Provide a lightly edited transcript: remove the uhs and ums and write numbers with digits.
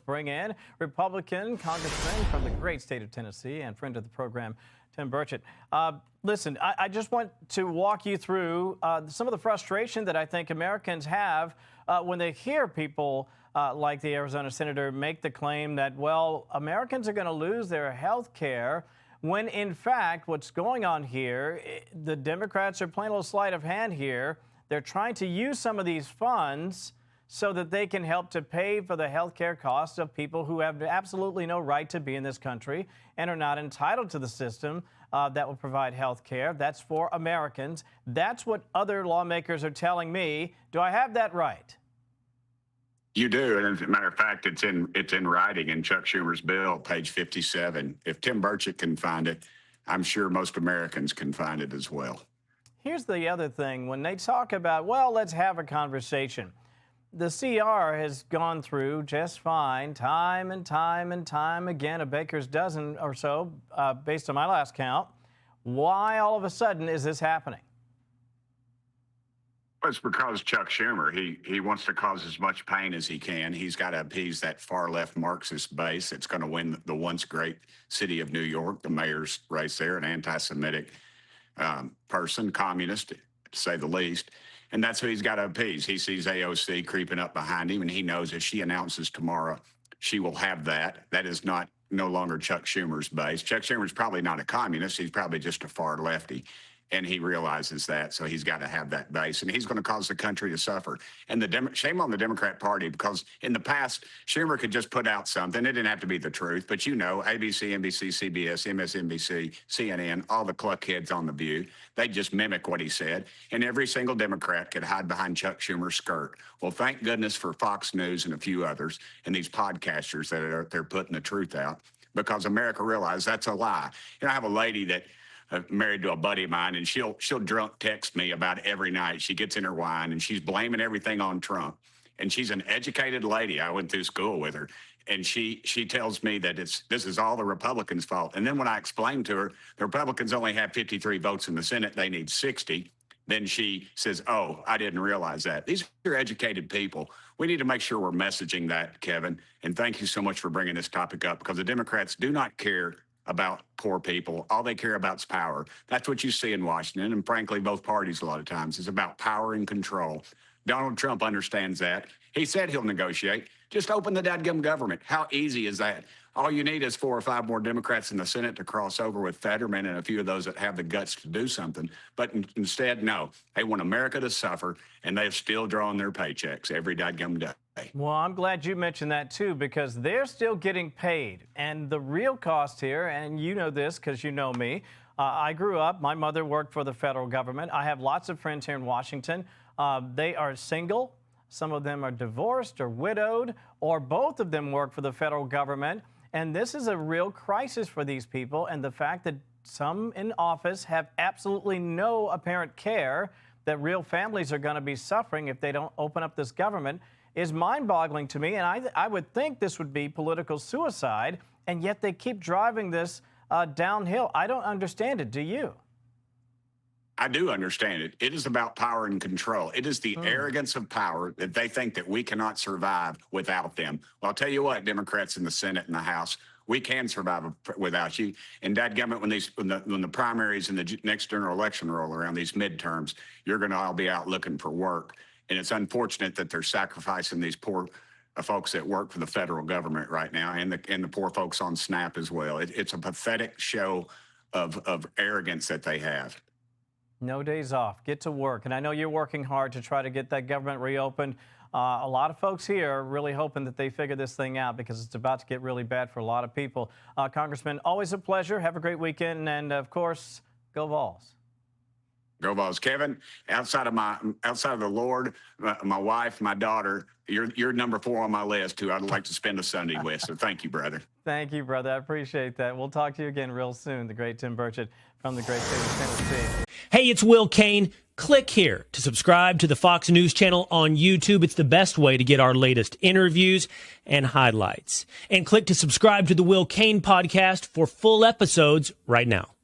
bring in Republican Congressman from the great state of Tennessee and friend of the program, Tim Burchett. Listen, I just want to walk you through some of the frustration that I think Americans have when they hear people like the Arizona senator make the claim that, well, Americans are going to lose their health care, when in fact what's going on here, the Democrats are playing a little sleight of hand here. They're trying to use some of these funds so that they can help to pay for the health care costs of people who have absolutely no right to be in this country and are not entitled to the system that will provide health care. That's for Americans. That's what other lawmakers are telling me. Do I have that right? You do, and as a matter of fact, it's in writing in Chuck Schumer's bill, page 57. If Tim Burchett can find it, I'm sure most Americans can find it as well. Here's the other thing. When they talk about, well, let's have a conversation, the CR has gone through just fine time and time and time again, a baker's dozen or so, based on my last count. Why all of a sudden is this happening? Well, it's because Chuck Schumer, he wants to cause as much pain as he can. He's got to appease that far-left Marxist base that's going to win the once great city of New York, the mayor's race there, an anti-Semitic person, communist, to say the least. And that's who he's got to appease. He sees AOC creeping up behind him, and he knows if she announces tomorrow she will have that. That is no longer Chuck Schumer's base. Chuck Schumer's probably not a communist. He's probably just a far lefty. And he realizes that, so he's got to have that base, and he's going to cause the country to suffer. And shame on the Democrat Party, because in the past, Schumer could just put out something. It didn't have to be the truth, but you know, ABC, NBC, CBS, MSNBC, CNN, all the cluck heads on The View, they just mimic what he said, and every single Democrat could hide behind Chuck Schumer's skirt. Well, thank goodness for Fox News and a few others, and these podcasters that are they're putting the truth out, because America realized that's a lie. You know, I have a lady that married to a buddy of mine, and she'll drunk text me about every night. She gets in her wine, and she's blaming everything on Trump. And she's an educated lady. I went through school with her. And she tells me that this is all the Republicans' fault. And then when I explained to her, the Republicans only have 53 votes in the Senate. They need 60. Then she says, oh, I didn't realize that. These are educated people. We need to make sure we're messaging that, Kevin. And thank you so much for bringing this topic up, because the Democrats do not care about poor people. All they care about is power. That's what you see in Washington, and frankly, both parties a lot of times. It's about power and control. Donald Trump understands that. He said he'll negotiate. Just open the dadgum government. How easy is that? All you need is 4 or 5 more Democrats in the Senate to cross over with Fetterman and a few of those that have the guts to do something. But instead, no. They want America to suffer, and they're still drawing their paychecks every dadgum day. Well, I'm glad you mentioned that, too, because they're still getting paid. And the real cost here, and you know this because you know me, I grew up, my mother worked for the federal government. I have lots of friends here in Washington. They are single. Some of them are divorced or widowed, or both of them work for the federal government. And this is a real crisis for these people. And the fact that some in office have absolutely no apparent care that real families are going to be suffering if they don't open up this government is mind-boggling to me, and I would think this would be political suicide, and yet they keep driving this downhill. I don't understand it. Do you? I do understand it. It is about power and control. It is the arrogance of power that they think that we cannot survive without them. Well, I'll tell you what, Democrats in the Senate and the House, we can survive without you. And dadgummit, when the primaries and the next general election roll around, these midterms, you're going to all be out looking for work. And it's unfortunate that they're sacrificing these poor folks that work for the federal government right now, and the poor folks on SNAP as well. It's a pathetic show of arrogance that they have. No days off. Get to work. And I know you're working hard to try to get that government reopened. A lot of folks here are really hoping that they figure this thing out, because it's about to get really bad for a lot of people. Congressman, always a pleasure. Have a great weekend. And, of course, go Vols. Go Vols. Kevin, outside of the Lord, my wife, my daughter, you're number 4 on my list, who I'd like to spend a Sunday with. So thank you, brother. Thank you, brother. I appreciate that. We'll talk to you again real soon. The great Tim Burchett from the great state of Tennessee. Hey, it's Will Cain. Click here to subscribe to the Fox News channel on YouTube. It's the best way to get our latest interviews and highlights. And click to subscribe to the Will Cain podcast for full episodes right now.